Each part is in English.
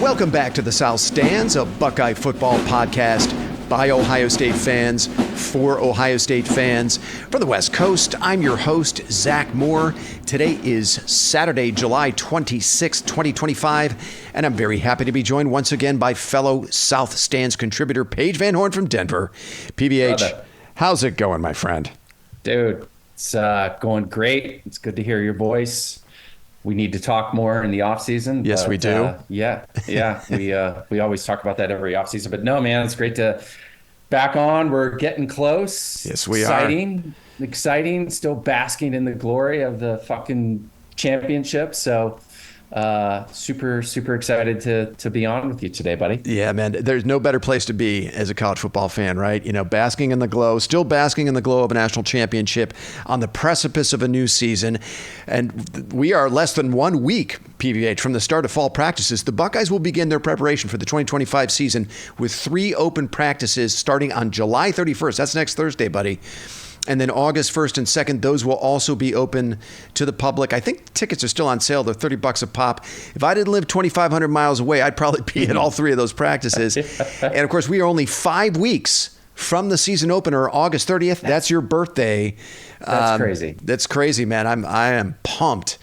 Welcome back to the South Stands, a Buckeye football podcast by Ohio State fans, for Ohio State fans. From the West Coast, I'm your host, Zach Moore. Today is Saturday, July 26, 2025, and I'm very happy to be joined once again by fellow South Stands contributor, Paige Van Horn from Denver. PVH, Brother. How's it going, my friend? Dude, it's going great. It's good to hear your voice. We need to talk more in the off season. Yes, we do. Yeah. We always talk about that every off season. But no, man, it's great to back on. We're getting close. Yes, we Exciting. Still basking in the glory of the fucking championship. So super excited to be on with you today, buddy. Yeah, man, there's no better place to be as a college football fan, right? You know, basking in the glow of a national championship, on the precipice of a new season. And we are less than 1 week, PVH, from the start of fall practices. The Buckeyes will begin their preparation for the 2025 season with 3 open practices starting on July 31st. That's next Thursday, buddy. And then August 1st and 2nd, those will also be open to the public. I think tickets are still on sale. They're $30 a pop. If I didn't live 2,500 miles away, I'd probably be at all 3 of those practices. And of course, we are only 5 weeks from the season opener, August 30th. That's your birthday. That's crazy. That's crazy, man. I am pumped.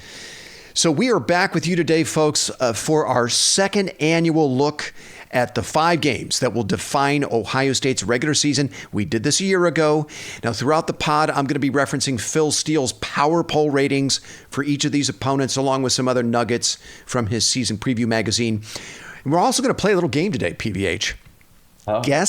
So we are back with you today, folks, for our second annual look at the 5 games that will define Ohio State's regular season. We did this a year ago. Now, throughout the pod, I'm going to be referencing Phil Steele's power poll ratings for each of these opponents, along with some other nuggets from his season preview magazine. And we're also going to play a little game today, PVH.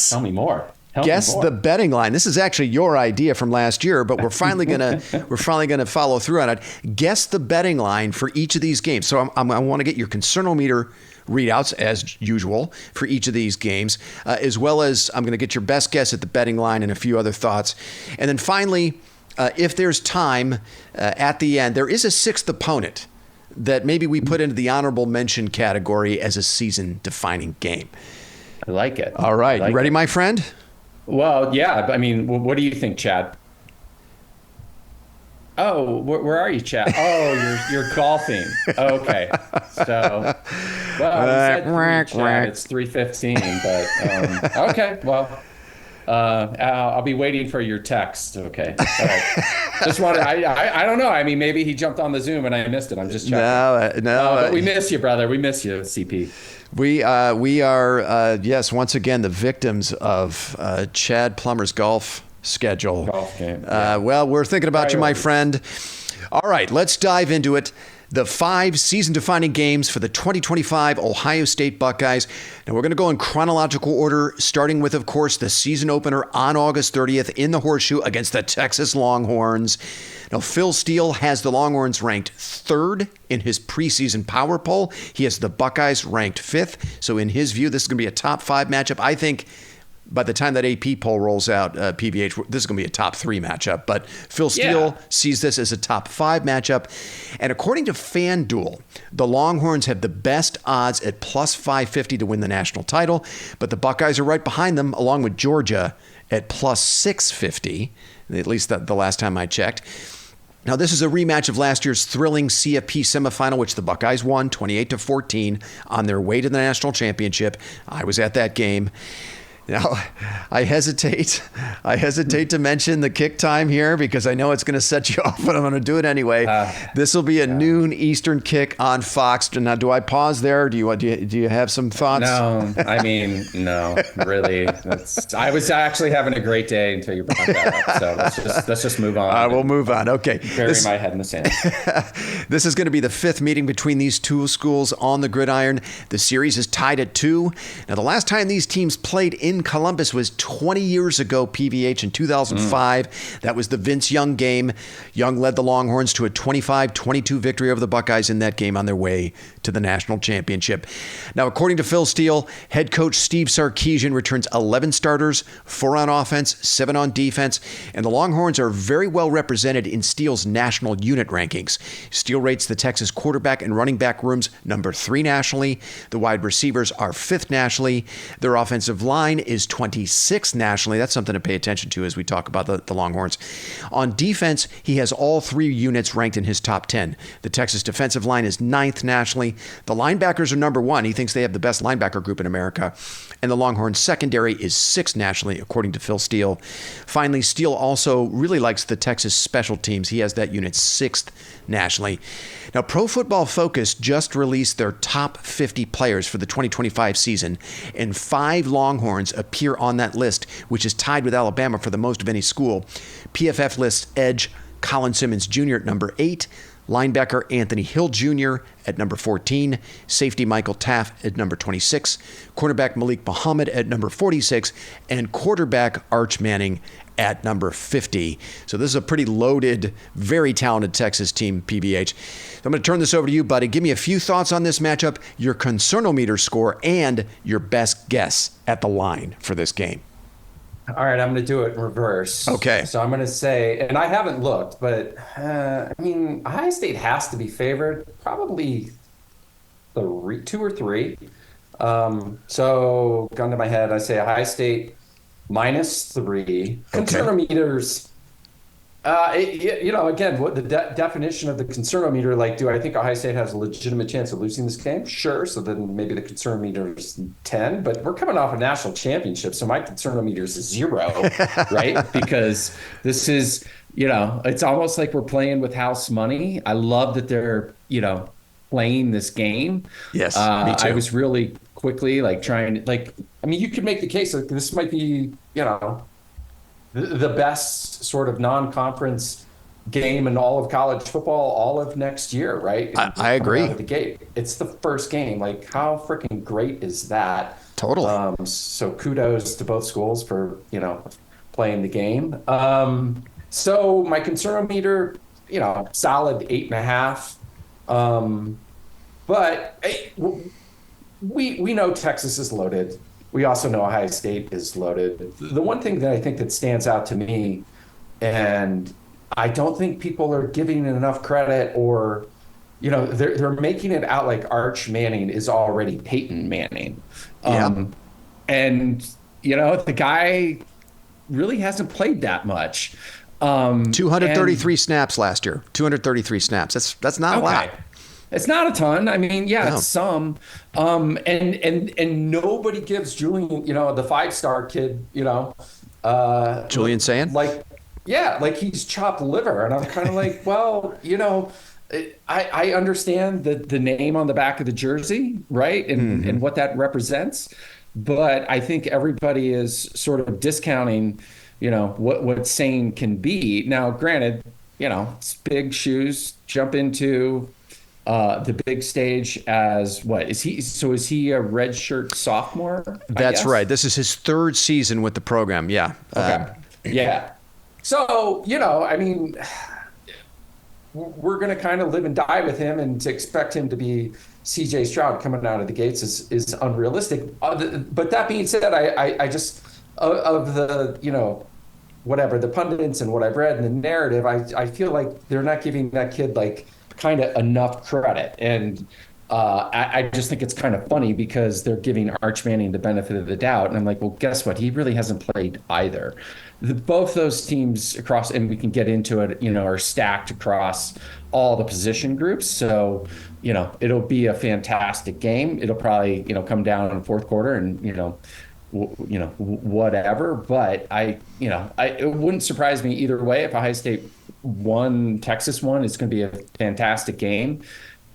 Tell me more. Guess the betting line. This is actually your idea from last year, but we're finally gonna follow through on it. Guess the betting line for each of these games. So I want to get your concernometer readouts as usual for each of these games, as well as I'm going to get your best guess at the betting line and a few other thoughts. And then finally, if there's time at the end, there is a 6th opponent that maybe we put into the honorable mention category as a season-defining game. I like it. All right. You ready, my friend? Well, yeah. I mean, what do you think, Chad? Oh, where are you, Chad? Oh, you're golfing. Okay. So, well, Chad, it's 3:15, but okay. Well, I'll be waiting for your text. Okay. All right. Just wanted. I don't know. I mean, maybe he jumped on the Zoom and I missed it. I'm just checking. No. But we miss you, brother. We miss you, CP. We are, yes, once again, the victims of Chad Plummer's golf schedule. Golf game. Yeah. Well, we're thinking about you, my friend. All right, let's dive into it. The 5 season-defining games for the 2025 Ohio State Buckeyes. Now, we're going to go in chronological order, starting with, of course, the season opener on August 30th in the Horseshoe against the Texas Longhorns. Now, Phil Steele has the Longhorns ranked 3rd in his preseason power poll. He has the Buckeyes ranked 5th. So in his view, this is going to be a top 5 matchup. I think by the time that AP poll rolls out, PVH, this is going to be a top 3 matchup. But Phil Steele sees this as a top 5 matchup. And according to FanDuel, the Longhorns have the best odds at plus 550 to win the national title. But the Buckeyes are right behind them, along with Georgia, at plus 650, at least the last time I checked. Now, this is a rematch of last year's thrilling CFP semifinal, which the Buckeyes won 28-14 on their way to the national championship. I was at that game. Now, I hesitate to mention the kick time here because I know it's going to set you off, but I'm going to do it anyway. This will be a noon Eastern kick on Fox. Now, do I pause there? Do you have some thoughts? No, I mean, no, really. I was actually having a great day until you brought that up. So let's just move on. We'll move on. Okay. Bury my head in the sand. This is going to be the 5th meeting between these two schools on the gridiron. The series is tied at 2. Now, the last time these teams played in Columbus was 20 years ago, PVH, in 2005. That was the Vince Young game. Young led the Longhorns to a 25-22 victory over the Buckeyes in that game on their way to the national championship. Now, according to Phil Steele, head coach Steve Sarkisian returns 11 starters, 4 on offense, 7 on defense, and the Longhorns are very well represented in Steele's national unit rankings. Steele rates the Texas quarterback and running back rooms number 3 nationally. The wide receivers are 5th nationally. Their offensive line is 26th nationally. That's something to pay attention to as we talk about the Longhorns. On defense, he has all 3 units ranked in his top 10. The Texas defensive line is 9th nationally. The linebackers are number 1. He thinks they have the best linebacker group in America. And the Longhorns secondary is 6th nationally, according to Phil Steele. Finally, Steele also really likes the Texas special teams. He has that unit 6th nationally. Now, Pro Football Focus just released their top 50 players for the 2025 season, and 5 Longhorns appear on that list, which is tied with Alabama for the most of any school. PFF lists edge Colin Simmons Jr. at number 8, linebacker Anthony Hill Jr. at number 14, safety Michael Taft at number 26, cornerback Malik Muhammad at number 46, and quarterback Arch Manning at number 50. So this is a pretty loaded, very talented Texas team, PBH. I'm going to turn this over to you, buddy. Give me a few thoughts on this matchup, your concernometer score, and your best guess at the line for this game. All right, I'm going to do it in reverse. Okay. So I'm going to say, and I haven't looked, but Ohio State has to be favored, probably 2 or 3. So gun to my head, I say Ohio State -3. Concernometers, again, what the definition of the concernometer, like, do I think Ohio State has a legitimate chance of losing this game? Sure. So then maybe the concernometer is 10, but we're coming off a national championship. So my concernometer is 0, right? Because this is, it's almost like we're playing with house money. I love that they're, playing this game. Yes, me too. I was really quickly you could make the case that this might be, the best sort of non-conference game in all of college football all of next year, right? I agree. Out of the gate. It's the first game. Like, how freaking great is that? Totally. So kudos to both schools for, playing the game. So my concernometer, solid 8.5. But we know Texas is loaded. We also know Ohio State is loaded. The one thing that I think that stands out to me, and I don't think people are giving it enough credit, or, they're making it out like Arch Manning is already Peyton Manning. And, the guy really hasn't played that much. 233 snaps last year. 233 snaps. That's not a lot. It's not a ton. I mean, it's some. And nobody gives Julian, the 5-star kid, Julian Sand? Like he's chopped liver. And I'm kind of like, well, I understand the name on the back of the jersey, right? And what that represents. But I think everybody is sort of discounting, what Sane can be. Now, granted, it's big shoes, jump into the big stage as what is he? So is he a redshirt sophomore? That's right. This is his 3rd season with the program. Yeah. Okay. Yeah. So, we're going to kind of live and die with him, and to expect him to be CJ Stroud coming out of the gates is unrealistic. But that being said, I just, of the, whatever, the pundits and what I've read in the narrative, I feel like they're not giving that kid kind of enough credit. And I just think it's kind of funny because they're giving Arch Manning the benefit of the doubt. And I'm like, well, guess what? He really hasn't played either. Both those teams across, and we can get into it, are stacked across all the position groups. So, it'll be a fantastic game. It'll probably, come down in the 4th quarter and, whatever. But it wouldn't surprise me either way. If Ohio State won, Texas won, it's going to be a fantastic game.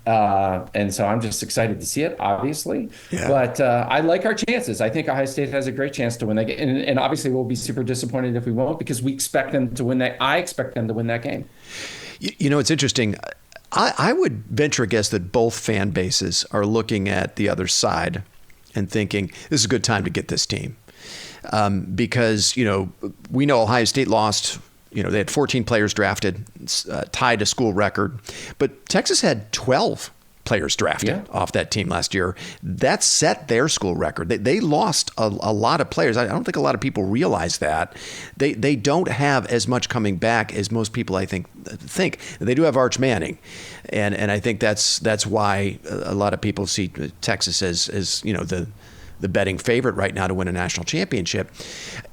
And so I'm just excited to see it, obviously. Yeah. But I like our chances. I think Ohio State has a great chance to win that game. And obviously we'll be super disappointed if we won't, because we expect them to win that. I expect them to win that game. It's interesting. I would venture a guess that both fan bases are looking at the other side and thinking this is a good time to get this team. Because, we know Ohio State lost. They had 14 players drafted, tied a school record. But Texas had 12 players drafted off that team last year. That set their school record. They lost a lot of players. I don't think a lot of people realize that. They don't have as much coming back as most people, I think. They do have Arch Manning. And I think that's why a lot of people see Texas as the betting favorite right now to win a national championship.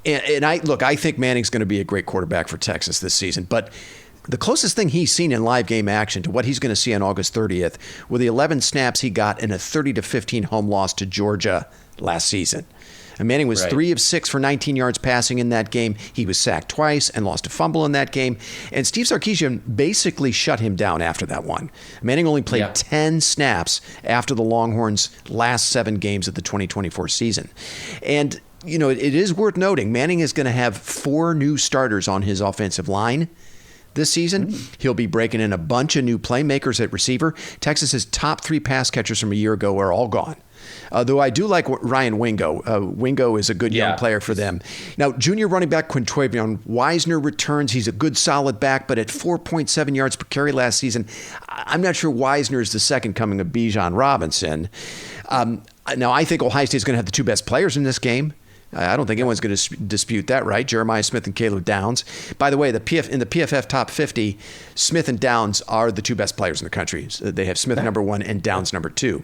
And I think Manning's going to be a great quarterback for Texas this season. But the closest thing he's seen in live game action to what he's going to see on August 30th were the 11 snaps he got in a 30-15 home loss to Georgia last season. And Manning was 3 of 6 for 19 yards passing in that game. He was sacked twice and lost a fumble in that game. And Steve Sarkisian basically shut him down after that one. Manning only played 10 snaps after the Longhorns' last 7 games of the 2024 season. And, you know, it is worth noting, Manning is going to have 4 new starters on his offensive line this season. He'll be breaking in a bunch of new playmakers at receiver. Texas's top 3 pass catchers from a year ago are all gone. Though I do like Ryan Wingo. Wingo is a good young player for them. Now, junior running back Quintavion Wisner returns. He's a good, solid back, but at 4.7 yards per carry last season, I'm not sure Wisner is the second coming of Bijan Robinson. Now, I think Ohio State is going to have the 2 best players in this game. I don't think anyone's going to dispute that, right? Jeremiah Smith and Caleb Downs. By the way, in the PFF top 50, Smith and Downs are the 2 best players in the country. They have Smith number 1 and Downs number 2.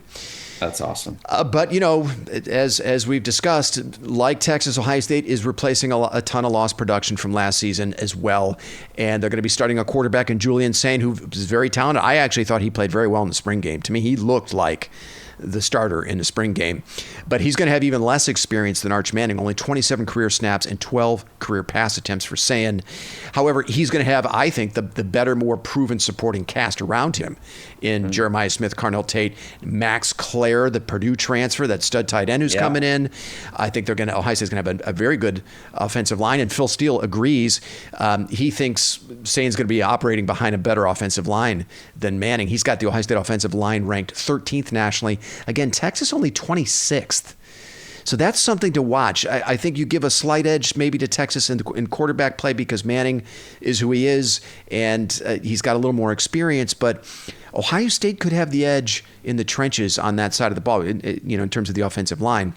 That's awesome. But, you know, as we've discussed, like Texas, Ohio State is replacing a ton of lost production from last season as well. And they're going to be starting a quarterback in Julian Sain, who is very talented. I actually thought he played very well in the spring game. To me, he looked like the starter in the spring game. But he's going to have even less experience than Arch Manning, only 27 career snaps and 12 career pass attempts for Sain. However, he's going to have, I think, the better, more proven supporting cast around him in Jeremiah Smith, Carnell Tate, Max Clare, the Purdue transfer, that stud tight end who's coming in. I think Ohio State's going to have a very good offensive line, and Phil Steele agrees. He thinks Sain's going to be operating behind a better offensive line than Manning. He's got the Ohio State offensive line ranked 13th nationally. Again, Texas only 26th. So that's something to watch. I think you give a slight edge maybe to Texas in quarterback play because Manning is who he is, and he's got a little more experience. But Ohio State could have the edge in the trenches on that side of the ball, in terms of the offensive line.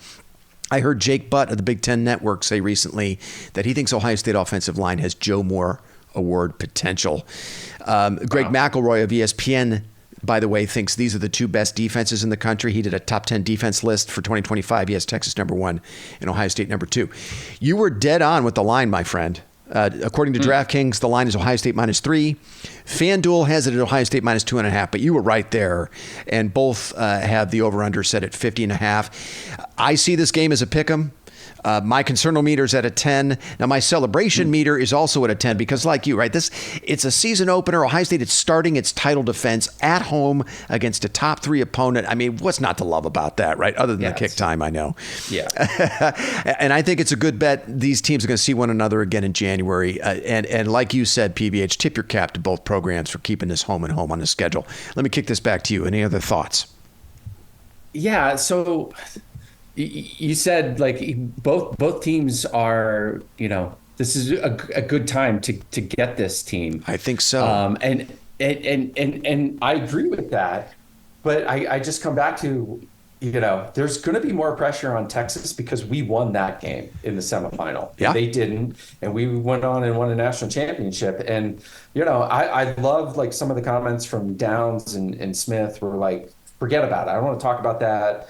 I heard Jake Butt of the Big Ten Network say recently that he thinks Ohio State offensive line has Joe Moore Award potential. Greg McElroy of ESPN, by the way, thinks these are the 2 best defenses in the country. He did a top 10 defense list for 2025. He has Texas number 1 and Ohio State number 2. You were dead on with the line, my friend. According to DraftKings, the line is Ohio State -3. FanDuel has it at Ohio State -2.5, but you were right there. And both have the over-under set at 50.5. I see this game as a pick'em. My concernal meter is at a 10. Now, my celebration meter is also at a 10 because, like you, right, it's a season opener. Ohio State is starting its title defense at home against a top 3 opponent. I mean, what's not to love about that, right? Other than the kick time, I know. Yeah. And I think it's a good bet. These teams are going to see one another again in January. And like you said, PBH, tip your cap to both programs for keeping this home and home on the schedule. Let me kick this back to you. Any other thoughts? Yeah, so you said like both teams are, this is a good time to get this team. I think so. And I agree with that, but I just come back to, there's going to be more pressure on Texas because we won that game in the semifinal. Yeah. They didn't, and we went on and won a national championship. And I love like some of the comments from Downs and Smith were like, forget about it. I don't want to talk about that.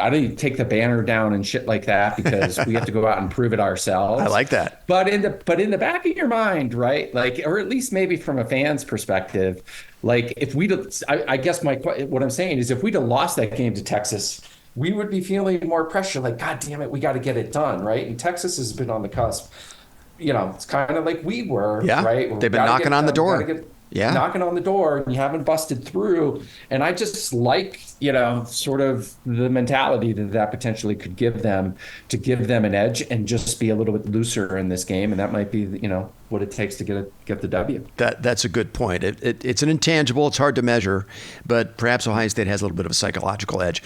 I didn't take the banner down and shit like that because we have to go out and prove it ourselves. I like that. But in the back of your mind, right? Like, or at least maybe from a fan's perspective, like if I guess what I'm saying is if we'd have lost that game to Texas, we would be feeling more pressure. Like, God damn it, we got to get it done, right? And Texas has been on the cusp. It's kind of like we were, right? They've been knocking on the door. Knocking on the door and you haven't busted through. And I just like, sort of the mentality that potentially could give them an edge and just be a little bit looser in this game. And that might be, what it takes to get the W. That's a good point. It's an intangible. It's hard to measure, but perhaps Ohio State has a little bit of a psychological edge.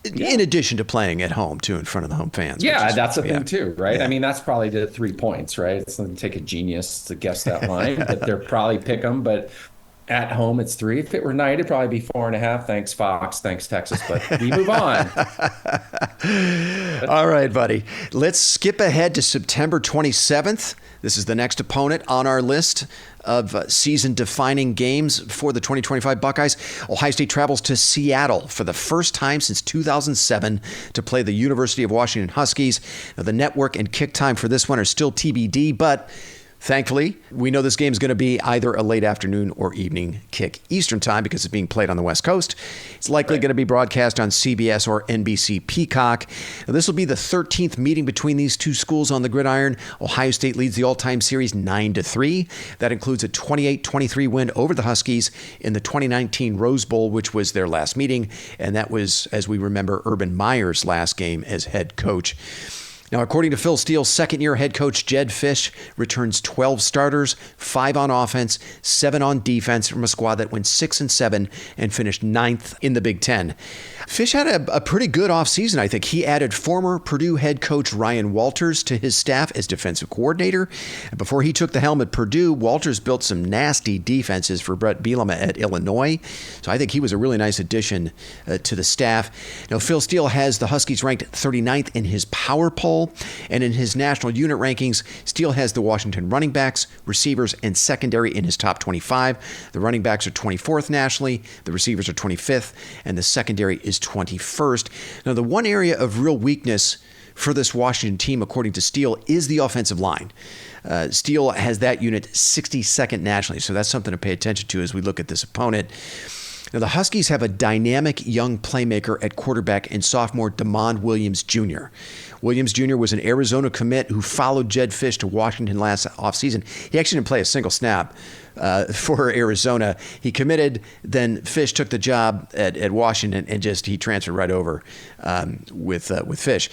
In addition to playing at home, too, in front of the home fans. Yeah, that's the thing, too, right? Yeah. I mean, that's probably the 3 points, right? It's going to take a genius to guess that line, but they're probably pick them. But, At home, it's 3. If it were night, it'd probably be 4.5. Thanks, Fox. Thanks, Texas. But we move on. All right, buddy. Let's skip ahead to September 27th. This is the next opponent on our list of season-defining games for the 2025 Buckeyes. Ohio State travels to Seattle for the first time since 2007 to play the University of Washington Huskies. Now, the network and kick time for this one are still TBD, but thankfully, we know this game is going to be either a late afternoon or evening kick Eastern time because it's being played on the West Coast. It's likely going to be broadcast on CBS or NBC Peacock. Now, this will be the 13th meeting between these two schools on the gridiron. Ohio State leads the all-time series 9-3. That includes a 28-23 win over the Huskies in the 2019 Rose Bowl, which was their last meeting. And that was, as we remember, Urban Meyer's last game as head coach. Now, according to Phil Steele's second-year head coach, Jedd Fisch returns 12 starters, 5 on offense, 7 on defense from a squad that went 6-7 and finished 9th in the Big Ten. Fisch had a pretty good offseason, I think. He added former Purdue head coach Ryan Walters to his staff as defensive coordinator. And before he took the helm at Purdue, Walters built some nasty defenses for Brett Bielema at Illinois. So I think he was a really nice addition to the staff. Now, Phil Steele has the Huskies ranked 39th in his power poll. And in his national unit rankings, Steele has the Washington running backs, receivers, and secondary in his top 25. The running backs are 24th nationally, the receivers are 25th, and the secondary is 21st. Now, the one area of real weakness for this Washington team, according to Steele, is the offensive line. Steele has that unit 62nd nationally, so that's something to pay attention to as we look at this opponent. Now, the Huskies have a dynamic young playmaker at quarterback in sophomore Demond Williams Jr. Williams Jr. was an Arizona commit who followed Jedd Fisch to Washington last offseason. He actually didn't play a single snap for Arizona. He committed, then Fisch took the job at Washington and he transferred right over with Fisch.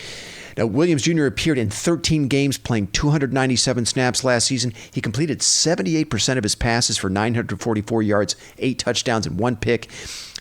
Now, Williams Jr. appeared in 13 games, playing 297 snaps last season. He completed 78% of his passes for 944 yards, 8 touchdowns, and 1 pick.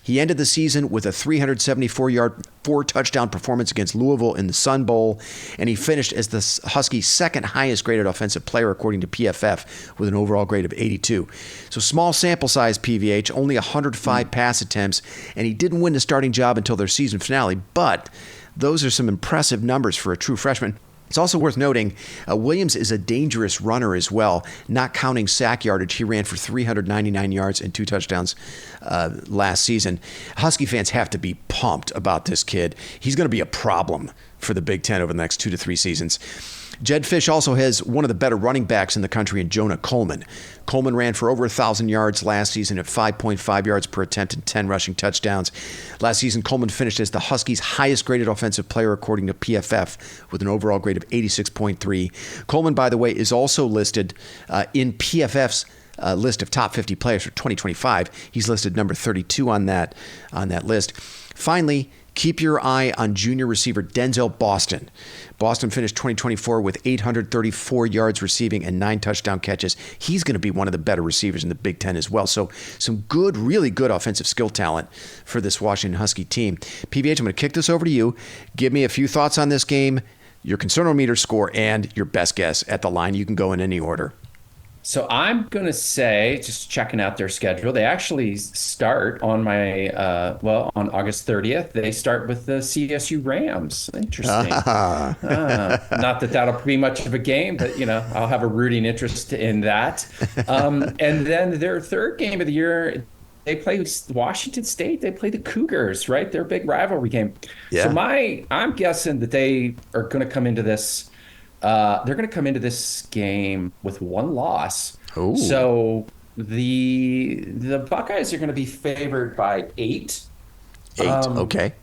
He ended the season with a 374-yard, 4-touchdown performance against Louisville in the Sun Bowl, and he finished as the Huskies' second highest graded offensive player according to PFF with an overall grade of 82. So small sample size, PVH, only 105 pass attempts, and he didn't win the starting job until their season finale, but those are some impressive numbers for a true freshman. It's also worth noting, Williams is a dangerous runner as well. Not counting sack yardage, he ran for 399 yards and 2 touchdowns last season. Husky fans have to be pumped about this kid. He's going to be a problem for the Big Ten over the next 2 to 3 seasons. Jedd Fisch also has one of the better running backs in the country in Jonah Coleman. Coleman ran for over 1,000 yards last season at 5.5 yards per attempt and 10 rushing touchdowns. Last season, Coleman finished as the Huskies' highest graded offensive player according to PFF with an overall grade of 86.3. Coleman, by the way, is also listed in PFF's list of top 50 players for 2025. He's listed number 32 on that list. Finally, keep your eye on junior receiver Denzel Boston. Boston finished 2024 with 834 yards receiving and 9 touchdown catches. He's going to be one of the better receivers in the Big Ten as well. So some good, really good offensive skill talent for this Washington Husky team. PVH, I'm going to kick this over to you. Give me a few thoughts on this game, your Concernometer score, and your best guess at the line. You can go in any order. So I'm going to say, just checking out their schedule, they actually start on on August 30th. They start with the CSU Rams. Interesting. Not that that'll be much of a game, but, I'll have a rooting interest in that. And then their third game of the year, they play Washington State. They play the Cougars, right? Their big rivalry game. Yeah. So I'm guessing that they are going to come into this they're going to come into this game with 1 loss. Ooh. So the Buckeyes are going to be favored by 8. 8, okay.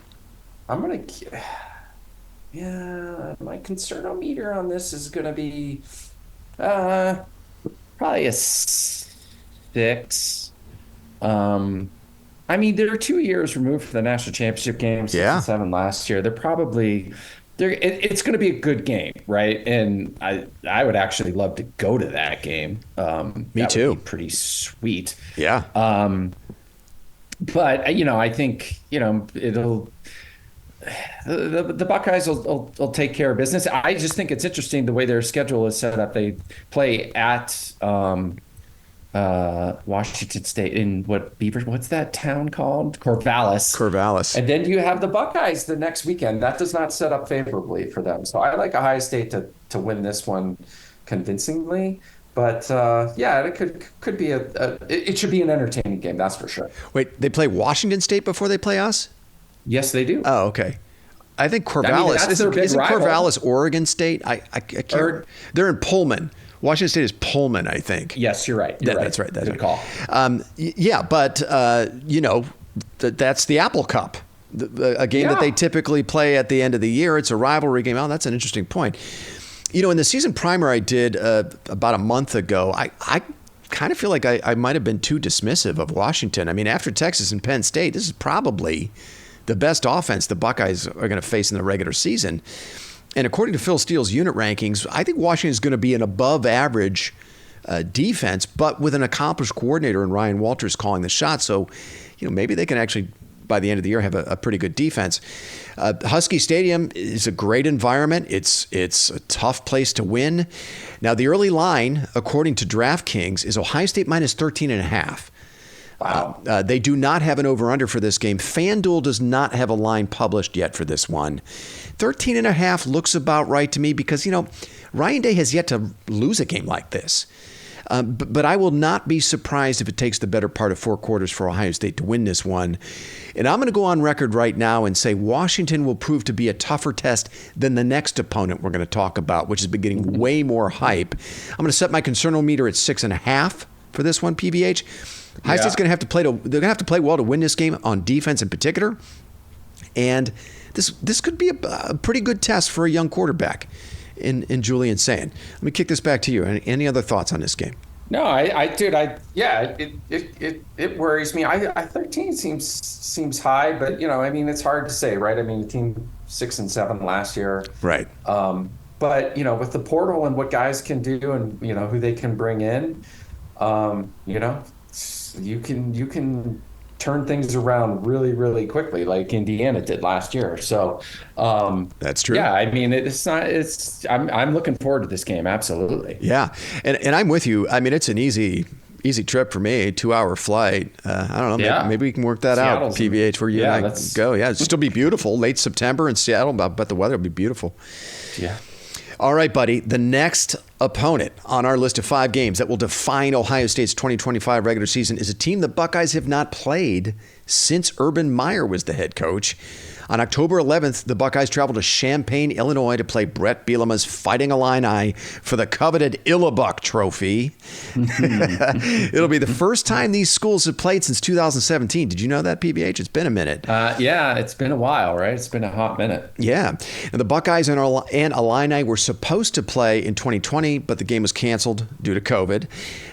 I'm going to, my Concernometer on this is going to be probably a 6. They're 2 years removed from the national championship game, 6-7 last year. It's going to be a good game, right? And I would actually love to go to that game. Me too. Would be pretty sweet. Yeah. But I think it'll. The Buckeyes will take care of business. I just think it's interesting the way their schedule is set up. They play at Washington State in what's that town called? Corvallis. Corvallis. And then you have the Buckeyes the next weekend. That does not set up favorably for them. So I like Ohio State to win this one convincingly. But yeah, it could be it should be an entertaining game. That's for sure. Wait, they play Washington State before they play us? Yes, they do. Oh, okay. I think Corvallis isn't Corvallis Oregon State. I can't. They're in Pullman. Washington State is Pullman, I think. Yes, you're right. You're right. That's right. That's Good right. call. Yeah, but that's the Apple Cup, a game that they typically play at the end of the year. It's a rivalry game. Oh, that's an interesting point. In the season primer I did about a month ago, I kind of feel like I might have been too dismissive of Washington. I mean, after Texas and Penn State, this is probably the best offense the Buckeyes are going to face in the regular season. And according to Phil Steele's unit rankings, I think Washington is going to be an above average defense, but with an accomplished coordinator in Ryan Walters calling the shots. So, maybe they can actually, by the end of the year, have a pretty good defense. Husky Stadium is a great environment. It's a tough place to win. Now, the early line, according to DraftKings, is Ohio State minus 13.5. Wow. They do not have an over-under for this game. FanDuel does not have a line published yet for this one. 13.5 looks about right to me because, Ryan Day has yet to lose a game like this. But I will not be surprised if it takes the better part of 4 quarters for Ohio State to win this one. And I'm going to go on record right now and say Washington will prove to be a tougher test than the next opponent we're going to talk about, which is beginning way more hype. I'm going to set my concern-o-meter at 6.5 for this one, PVH. Ohio State's going to have to play they're going to have to play well to win this game on defense in particular. And this could be a pretty good test for a young quarterback in Julian Sayin. Let me kick this back to you. Any other thoughts on this game? No, it worries me. I 13 seems high, but it's hard to say, right? I mean, the team 6-7 last year, right? But with the portal and what guys can do, and who they can bring in, you can turn things around really, really quickly, like Indiana did last year. So that's true. Yeah, I mean, I'm looking forward to this game. Absolutely. Yeah, and I'm with you. I mean, it's an easy trip for me, 2-hour flight. I don't know. Maybe we can work that out, PVH, where you and I go. Yeah, it'll still be beautiful. Late September in Seattle, but the weather will be beautiful. Yeah. All right, buddy. The next opponent on our list of 5 games that will define Ohio State's 2025 regular season is a team the Buckeyes have not played since Urban Meyer was the head coach. On October 11th, the Buckeyes traveled to Champaign, Illinois to play Brett Bielema's Fighting Illini for the coveted Illabuck Trophy. It'll be the first time these schools have played since 2017. Did you know that, PBH? It's been a minute. Yeah, it's been a while, right? It's been a hot minute. Yeah. And the Buckeyes and Illini were supposed to play in 2020, but the game was canceled due to COVID.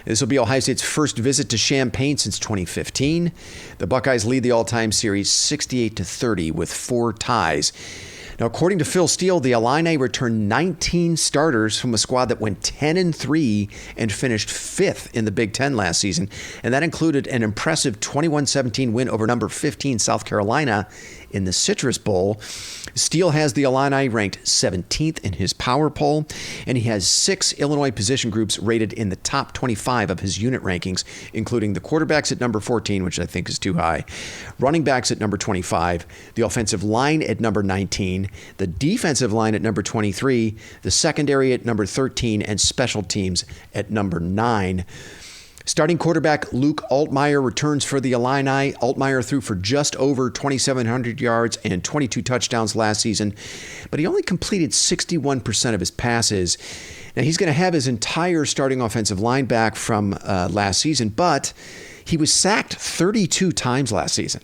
This will be Ohio State's first visit to Champaign since 2015. The Buckeyes lead the all-time series 68-30 with 4 ties. Now, according to Phil Steele, the Illini returned 19 starters from a squad that went 10-3 and finished 5th in the Big Ten last season. And that included an impressive 21-17 win over number 15 South Carolina in the Citrus Bowl. Steele has the Illini ranked 17th in his power poll, and he has 6 Illinois position groups rated in the top 25 of his unit rankings, including the quarterbacks at number 14, which I think is too high, running backs at number 25, the offensive line at number 19, the defensive line at number 23, the secondary at number 13, and special teams at number 9. Starting quarterback Luke Altmaier returns for the Illini. Altmaier threw for just over 2,700 yards and 22 touchdowns last season, but he only completed 61% of his passes. Now, he's going to have his entire starting offensive line back from last season, but he was sacked 32 times last season.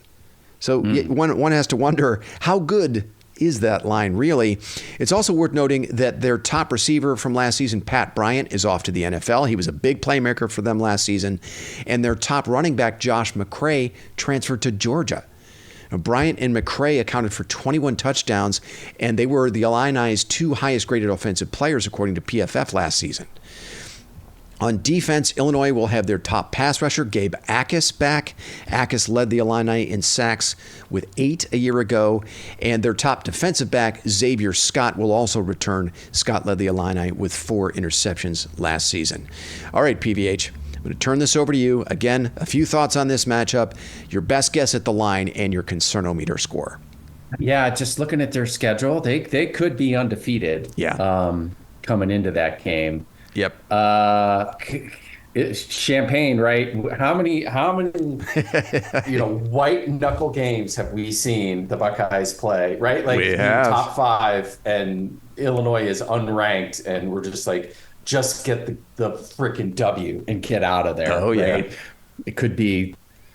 So one has to wonder, how good is that line really? It's also worth noting that their top receiver from last season, Pat Bryant, is off to the NFL. He was a big playmaker for them last season. And their top running back, Josh McCray, transferred to Georgia. Now, Bryant and McCray accounted for 21 touchdowns, and they were the Illini's 2 highest graded offensive players according to PFF last season. On defense, Illinois will have their top pass rusher, Gabe Akis, back. Akis led the Illini in sacks with 8 a year ago. And their top defensive back, Xavier Scott, will also return. Scott led the Illini with 4 interceptions last season. All right, PVH. I'm going to turn this over to you. Again, a few thoughts on this matchup, your best guess at the line, and your concernometer score. Yeah, just looking at their schedule, they could be undefeated. Yeah. Coming into that game. Yep. It's Champagne, right? How many white knuckle games have we seen the Buckeyes play, right? Like we have. Top 5 and Illinois is unranked and we're just like, just get the freaking W and get out of there. Oh, right? yeah. It could be,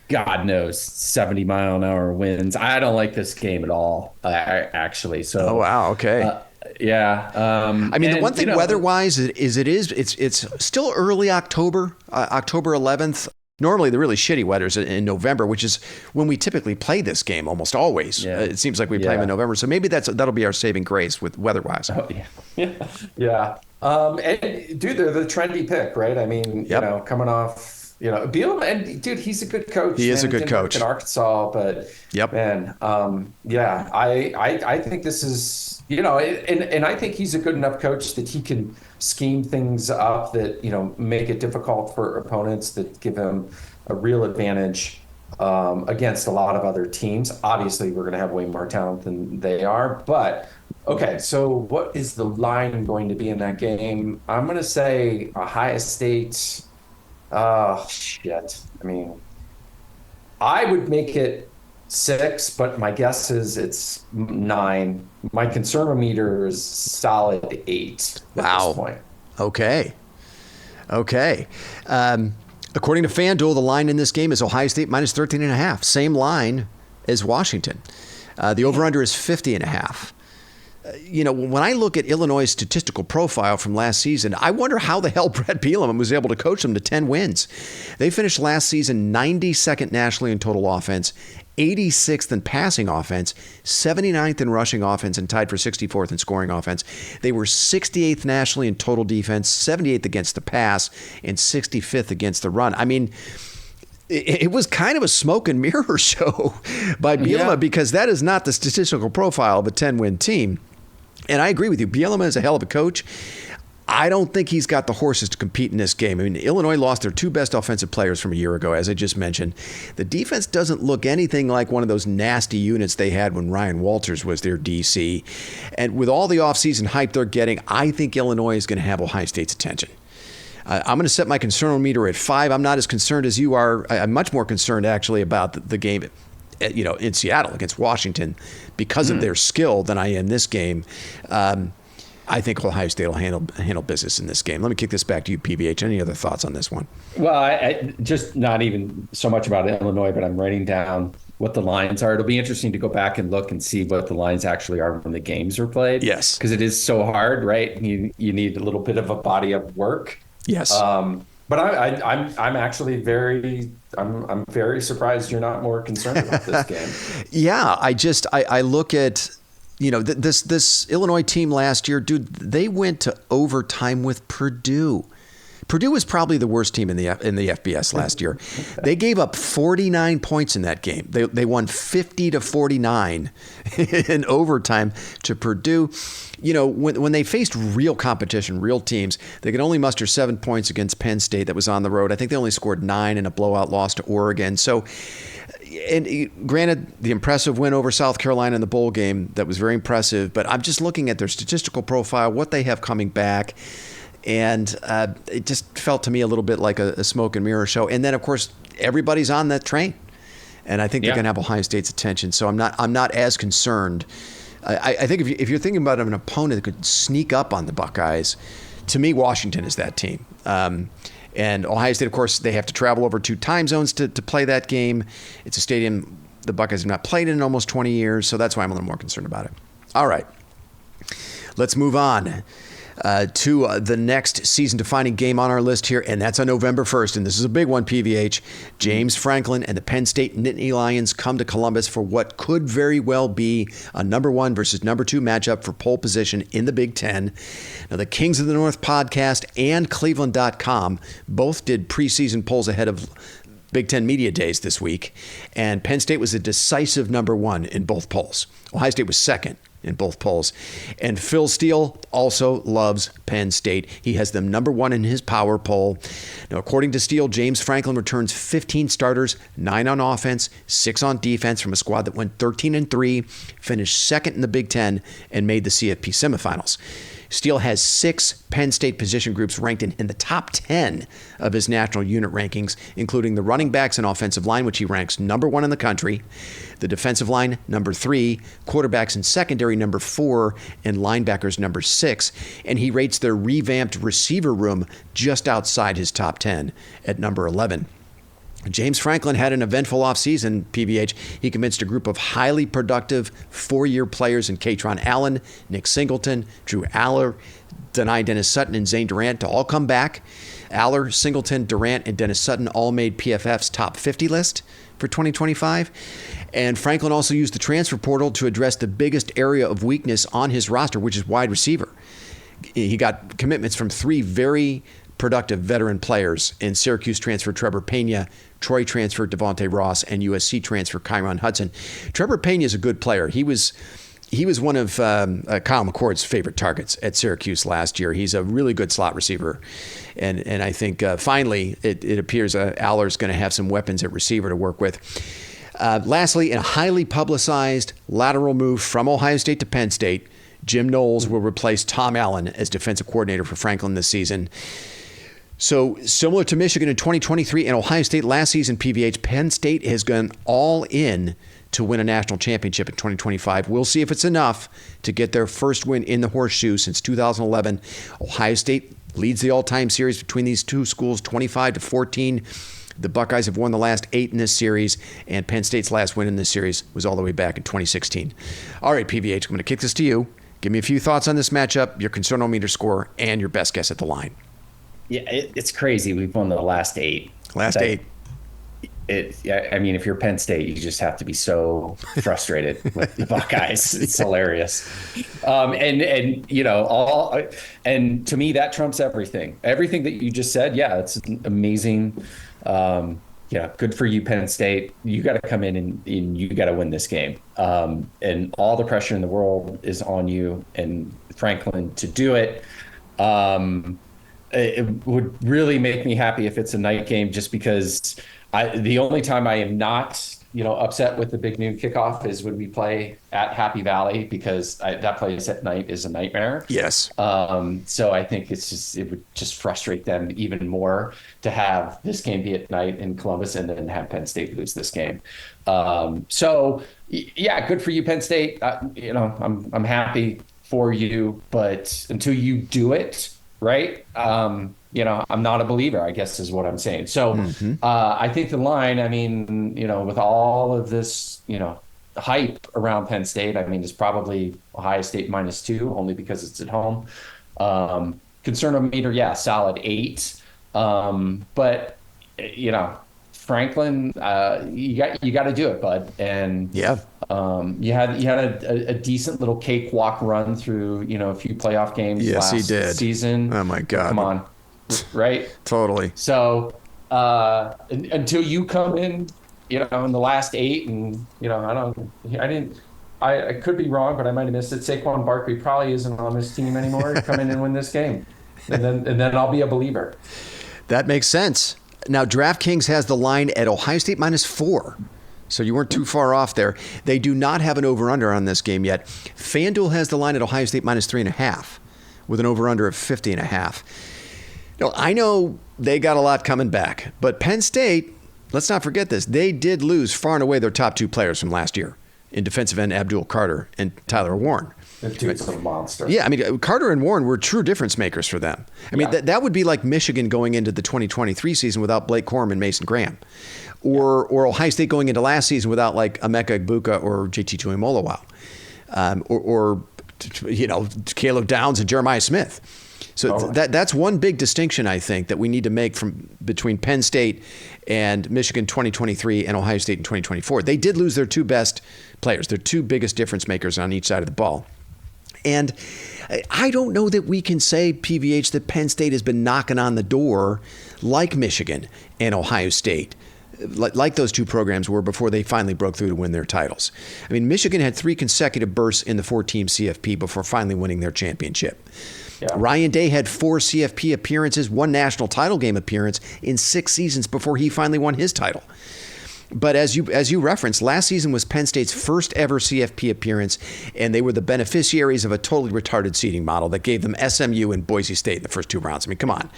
God knows, 70-mile-an-hour winds. I don't like this game at all, actually. So. Oh, wow. Okay. Yeah. I mean, the one thing weather-wise it's still early October, October 11th. Normally, the really shitty weather is in November, which is when we typically play this game almost always. Yeah. It seems like we play them in November. So maybe that'll be our saving grace with weather-wise. Oh, yeah. And, dude, they're the trendy pick, right? I mean, coming off... Bielema, and dude, he's a good coach. He is a good coach in Arkansas, but man, I think this is, and I think he's a good enough coach that he can scheme things up that make it difficult for opponents that give him a real advantage against a lot of other teams. Obviously, we're going to have way more talent than they are, but. Okay, so what is the line going to be in that game? I'm going to say Ohio State. Oh, shit. I mean, I would make it 6, but my guess is it's 9. My concernometer is solid 8 at this point. Okay. According to FanDuel, the line in this game is Ohio State minus 13.5. Same line as Washington. The over-under is 50.5. When I look at Illinois' statistical profile from last season, I wonder how the hell Brett Bielema was able to coach them to 10 wins. They finished last season 92nd nationally in total offense, 86th in passing offense, 79th in rushing offense, and tied for 64th in scoring offense. They were 68th nationally in total defense, 78th against the pass, and 65th against the run. I mean, it was kind of a smoke and mirror show by Bielema because that is not the statistical profile of a 10-win team. And I agree with you. Bielema is a hell of a coach. I don't think he's got the horses to compete in this game. I mean, Illinois lost their 2 best offensive players from a year ago, as I just mentioned. The defense doesn't look anything like one of those nasty units they had when Ryan Walters was their DC. And with all the offseason hype they're getting, I think Illinois is going to have Ohio State's attention. I'm going to set my concernometer at 5. I'm not as concerned as you are. I'm much more concerned, actually, about the game in Seattle against Washington because of their skill than I am this game. I think Ohio State will handle business in this game. Let me kick this back to you, PVH. Any other thoughts on this one? Well, I just not even so much about Illinois, but I'm writing down what the lines are. It'll be interesting to go back and look and see what the lines actually are when the games are played. Yes. Because it is so hard, right? You need a little bit of a body of work. Yes. But I'm actually very surprised you're not more concerned about this game. Yeah, I look at this Illinois team last year, dude. They went to overtime with Purdue. Purdue was probably the worst team in the FBS last year. They gave up 49 points in that game. They won 50-49 in overtime to Purdue. When they faced real competition, real teams, they could only muster 7 points against Penn State that was on the road. I think they only scored 9 in a blowout loss to Oregon. So, and granted, the impressive win over South Carolina in the bowl game, that was very impressive. But I'm just looking at their statistical profile, what they have coming back. And it just felt to me a little bit like a smoke and mirror show. And then, of course, everybody's on that train. And I think they're going to have Ohio State's attention. So I'm not as concerned. I think if you're thinking about an opponent that could sneak up on the Buckeyes, to me, Washington is that team. And Ohio State, of course, they have to travel over 2 time zones to play that game. It's a stadium the Buckeyes have not played in almost 20 years. So that's why I'm a little more concerned about it. All right. Let's move on to the next season-defining game on our list here, and that's on November 1st. And this is a big one, PVH. James Franklin and the Penn State Nittany Lions come to Columbus for what could very well be a number 1 versus number 2 matchup for pole position in the Big Ten. Now, the Kings of the North podcast and Cleveland.com both did preseason polls ahead of Big Ten Media Days this week, and Penn State was a decisive number 1 in both polls. Ohio State was second in both polls. And Phil Steele also loves Penn State. He has them number 1 in his power poll. Now, according to Steele, James Franklin returns 15 starters, 9 on offense, 6 on defense from a squad that went 13-3, finished second in the Big Ten, and made the CFP semifinals. Steele has 6 Penn State position groups ranked in the top 10 of his national unit rankings, including the running backs and offensive line, which he ranks number 1 in the country, the defensive line, number 3, quarterbacks and secondary, number 4, and linebackers, number 6. And he rates their revamped receiver room just outside his top 10 at number 11. James Franklin had an eventful offseason, PVH. He convinced a group of highly productive 4-year players in Katron Allen, Nick Singleton, Drew Aller, Dennis Sutton, and Zane Durant to all come back. Aller, Singleton, Durant, and Dennis Sutton all made PFF's top 50 list for 2025. And Franklin also used the transfer portal to address the biggest area of weakness on his roster, which is wide receiver. He got commitments from 3 very productive veteran players in Syracuse transfer Trevor Pena, Troy transfer Devontae Ross, and USC transfer Kyron Hudson. Trevor Pena is a good player. He was one of Kyle McCord's favorite targets at Syracuse last year. He's a really good slot receiver. And I think finally it appears Aller's going to have some weapons at receiver to work with. Lastly, in a highly publicized lateral move from Ohio State to Penn State, Jim Knowles will replace Tom Allen as defensive coordinator for Franklin this season. So similar to Michigan in 2023 and Ohio State last season, PVH, Penn State has gone all in to win a national championship in 2025. We'll see if it's enough to get their first win in the horseshoe since 2011. Ohio State leads the all-time series between these two schools, 25-14. The Buckeyes have won the last 8 in this series, and Penn State's last win in this series was all the way back in 2016. All right, PVH, I'm going to kick this to you. Give me a few thoughts on this matchup, your concernometer score, and your best guess at the line. Yeah, it's crazy. We've won the last 8. Last 8. I mean, if you're Penn State, you just have to be so frustrated with the Buckeyes. It's hilarious. And you know, and to me, that trumps everything. Everything that you just said, yeah, it's amazing. Yeah, good for you, Penn State. You got to come in and you got to win this game. And all the pressure in the world is on you and Franklin to do it. It would really make me happy if it's a night game, just because the only time I am not, upset with the big noon kickoff is when we play at Happy Valley, because that place at night is a nightmare. Yes. So I think it would just frustrate them even more to have this game be at night in Columbus and then have Penn State lose this game. So yeah, good for you, Penn State. I'm happy for you, but until you do it right, I'm not a believer, I guess is what I'm saying. So I think the line, with all of this, hype around Penn State, is probably Ohio State -2, only because it's at home. Concernometer, yeah, solid 8. But, Franklin, you got to do it, bud. And yeah, you had a decent little cakewalk run through, a few playoff games last season. Oh my God. Come on. Right? Totally. So until you come in, in the last 8, and I could be wrong, but I might have missed it. Saquon Barkley probably isn't on this team anymore. Come in and win this game, and then I'll be a believer. That makes sense. Now, DraftKings has the line at Ohio State -4. So you weren't too far off there. They do not have an over-under on this game yet. FanDuel has the line at Ohio State -3.5 with an over-under of 50.5. I know they got a lot coming back, but Penn State, let's not forget this, they did lose far and away their top 2 players from last year in defensive end Abdul Carter and Tyler Warren. The dude's a monster. Yeah, Carter and Warren were true difference makers for them. That would be like Michigan going into the 2023 season without Blake Corum and Mason Graham. Or Ohio State going into last season without like Emeka Egbuka or JT Tuimoloau. Or Caleb Downs and Jeremiah Smith. So that's one big distinction, I think, that we need to make between Penn State and Michigan 2023 and Ohio State in 2024. They did lose their 2 best players, their 2 biggest difference makers on each side of the ball. And I don't know that we can say, PVH, that Penn State has been knocking on the door like Michigan and Ohio State like those two programs were before they finally broke through to win their titles. I mean, Michigan had 3 consecutive bursts in the 4-team CFP before finally winning their championship. Yeah. Ryan Day had 4 CFP appearances, 1 national title game appearance in 6 seasons before he finally won his title. But as you referenced, last season was Penn State's first ever CFP appearance, and they were the beneficiaries of a totally retarded seeding model that gave them SMU and Boise State in the first 2 rounds. I mean, come on.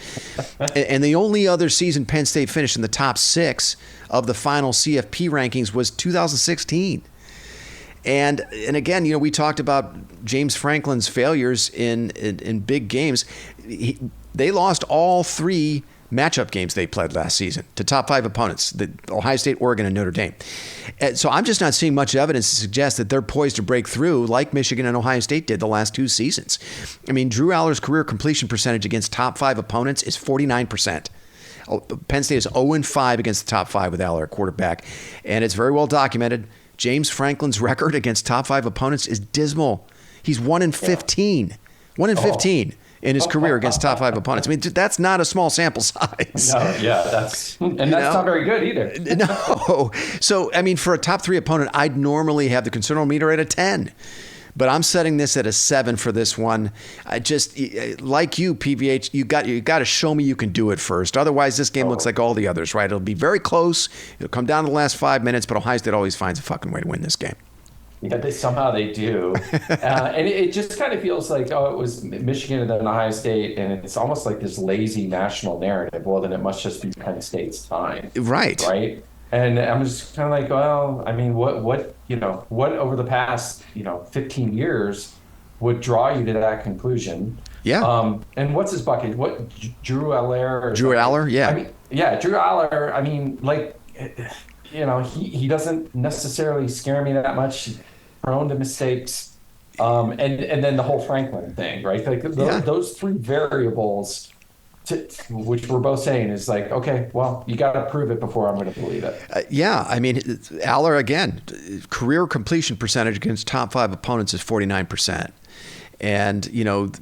And the only other season Penn State finished in the top 6 of the final CFP rankings was 2016. And again, we talked about James Franklin's failures in big games. They lost all 3 matchup games they played last season to top 5 opponents, the Ohio State, Oregon, and Notre Dame. And so I'm just not seeing much evidence to suggest that they're poised to break through like Michigan and Ohio State did the last 2 seasons. I mean, Drew Aller's career completion percentage against top 5 opponents is 49%. Penn State is 0-5 against the top 5 with Aller at quarterback, and it's very well documented. James Franklin's record against top 5 opponents is dismal. He's 1-15. 1-15. In his career against top 5 opponents. I mean, that's not a small sample size. No, yeah, that's not very good either. No. So, I mean, for a top 3 opponent, I'd normally have the concern meter at a 10. But I'm setting this at a 7 for this one. I just, like you, PVH, you got to show me you can do it first. Otherwise, this game looks like all the others, right? It'll be very close. It'll come down to the last 5 minutes, but Ohio State always finds a fucking way to win this game. Yeah, somehow they do. And it just kind of feels like, it was Michigan and then Ohio State, and it's almost like this lazy national narrative. Well, then it must just be Penn State's time. Right. And I'm just kind of like, well, I mean, what over the past, 15 years would draw you to that conclusion? Yeah. And what's his bucket? What, Drew Aller? Drew Aller, yeah. I mean, yeah, Drew Aller, I mean, like, he doesn't necessarily scare me that much. Prone to mistakes, and then the whole Franklin thing, right? Like those 3 variables, which we're both saying is like, okay, well, you got to prove it before I'm going to believe it. Yeah, I mean, Aller again, career completion percentage against top 5 opponents is 49%. And,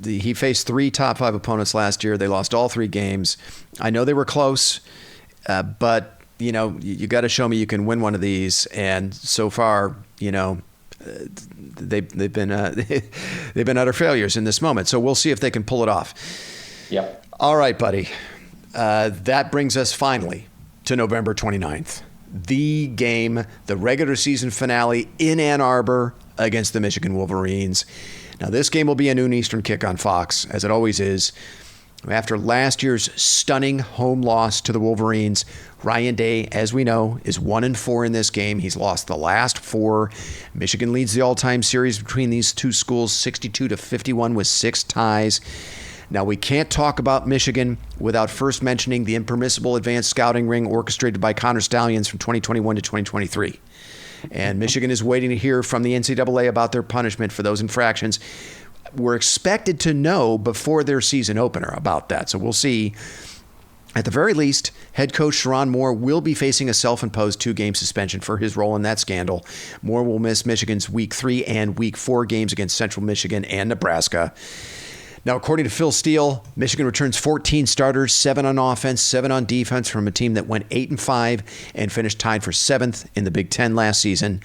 he faced 3 top 5 opponents last year. They lost all 3 games. I know they were close, but you got to show me you can win one of these. And so far, they've been utter failures in this moment. So we'll see if they can pull it off. Yep. All right, buddy. That brings us finally to November 29th. The game, the regular season finale in Ann Arbor against the Michigan Wolverines. Now, this game will be a noon Eastern kick on Fox, as it always is. After last year's stunning home loss to the Wolverines, Ryan Day, as we know, is 1-4 in this game. He's lost the last 4. Michigan leads the all-time series between these 2 schools 62-51 with 6 ties. Now, we can't talk about Michigan without first mentioning the impermissible advanced scouting ring orchestrated by Connor Stallions from 2021 to 2023. And Michigan is waiting to hear from the NCAA about their punishment for those infractions. We're expected to know before their season opener about that. So we'll see. At the very least, head coach Sharon Moore will be facing a self-imposed 2-game suspension for his role in that scandal. Moore will miss Michigan's Week 3 and Week 4 games against Central Michigan and Nebraska. Now, according to Phil Steele, Michigan returns 14 starters, 7 on offense, 7 on defense from a team that went 8-5 and finished tied for 7th in the Big Ten last season.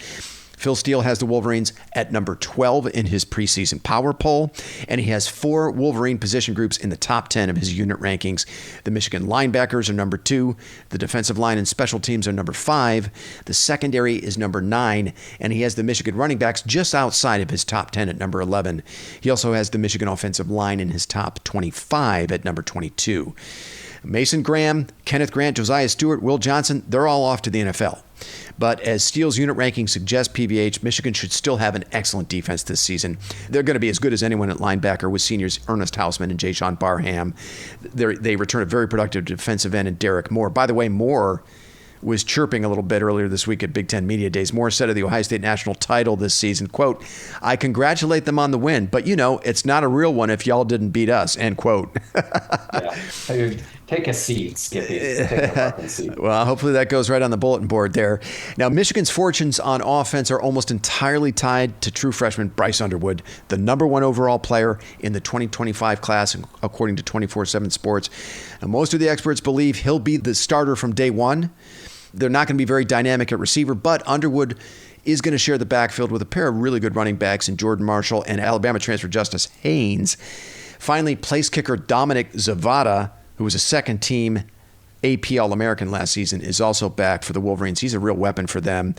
Phil Steele has the Wolverines at number 12 in his preseason power poll, and he has 4 Wolverine position groups in the top 10 of his unit rankings. The Michigan linebackers are number 2, the defensive line and special teams are number 5, the secondary is number 9, and he has the Michigan running backs just outside of his top 10 at number 11. He also has the Michigan offensive line in his top 25 at number 22. Mason Graham, Kenneth Grant, Josiah Stewart, Will Johnson, they're all off to the NFL. But as Steele's unit ranking suggests, PVH, Michigan should still have an excellent defense this season. They're going to be as good as anyone at linebacker with seniors Ernest Hausman and Jayshon Barham. They return a very productive defensive end in Derek Moore. By the way, Moore was chirping a little bit earlier this week at Big Ten Media Days. Moore said of the Ohio State national title this season, quote, "I congratulate them on the win, but it's not a real one if y'all didn't beat us," end quote. Yeah. Take a seat, Skippy. Take a fucking seat. Well, hopefully that goes right on the bulletin board there. Now, Michigan's fortunes on offense are almost entirely tied to true freshman Bryce Underwood, the number 1 overall player in the 2025 class, according to 24/7 Sports. Now, most of the experts believe he'll be the starter from day one. They're not going to be very dynamic at receiver, but Underwood is going to share the backfield with a pair of really good running backs in Jordan Marshall and Alabama transfer Justice Haynes. Finally, place kicker Dominic Zavada, who was a second-team AP All-American last season, is also back for the Wolverines. He's a real weapon for them.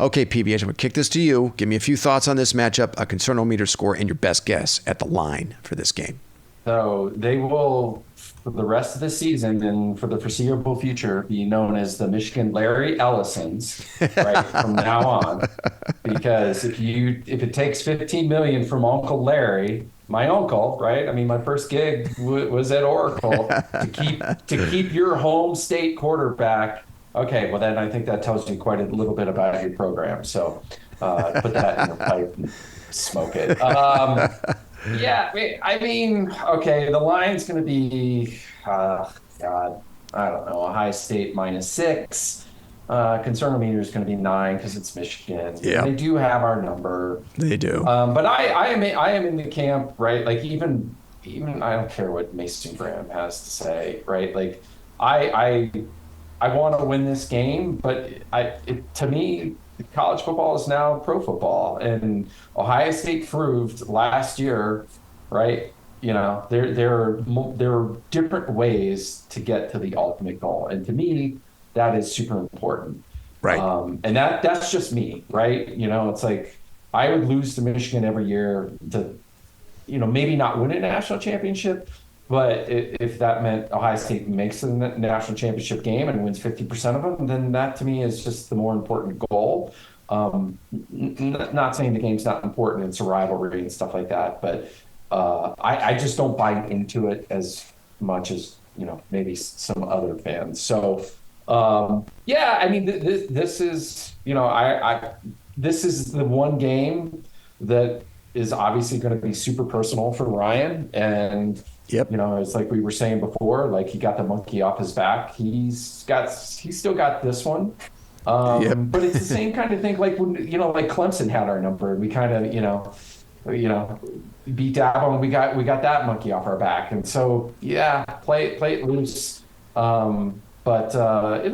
Okay, PBH, I'm going to kick this to you. Give me a few thoughts on this matchup, a concernometer score, and your best guess at the line for this game. So they will, for the rest of the season and for the foreseeable future, be known as the Michigan Larry Ellisons, right, from now on. Because if it takes $15 million from Uncle Larry, my uncle, right? I mean, my first gig was at Oracle to keep your home state quarterback. Okay, well then I think that tells you quite a little bit about your program. So put that in your pipe and smoke it. Yeah, I mean, okay, the line's going to be, God, I don't know, Ohio State -6. Concernometer is going to be 9 because it's Michigan. Yeah, they do have our number. They do. But I am in the camp, right? Like even I don't care what Mason Graham has to say, right? Like I want to win this game, but to me, college football is now pro football, and Ohio State proved last year, right? You know, there are different ways to get to the ultimate goal, and to me, that is super important. Right. And that's just me, right? You know, it's like I would lose to Michigan every year to, you know, maybe not win a national championship, but if that meant Ohio State makes the national championship game and wins 50% of them, then that to me is just the more important goal. Not saying the game's not important, it's a rivalry and stuff like that, but I just don't buy into it as much as, you know, maybe some other fans. So, yeah, I mean, this is, you know, this is the one game that is obviously going to be super personal for Ryan. And, yep, you know, it's like we were saying before, like he got the monkey off his back. He's still got this one. Yep. But it's the same kind of thing, like when, you know, like Clemson had our number, and we kind of, you know, beat Dabo, and we got that monkey off our back. And so, yeah, play it loose. But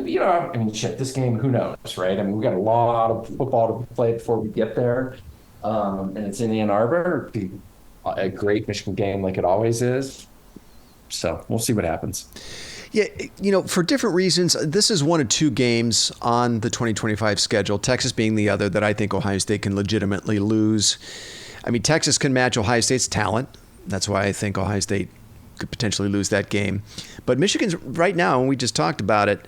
you know, I mean, shit, this game, who knows, right? I mean, we got a lot of football to play before we get there, and it's in Ann Arbor. It'd be a great Michigan game, like it always is. So we'll see what happens. Yeah, you know, for different reasons, this is one of two games on the 2025 schedule, Texas being the other, that I think Ohio State can legitimately lose. I mean, Texas can match Ohio State's talent. That's why I think Ohio State could potentially lose that game. But Michigan's right now, and we just talked about it,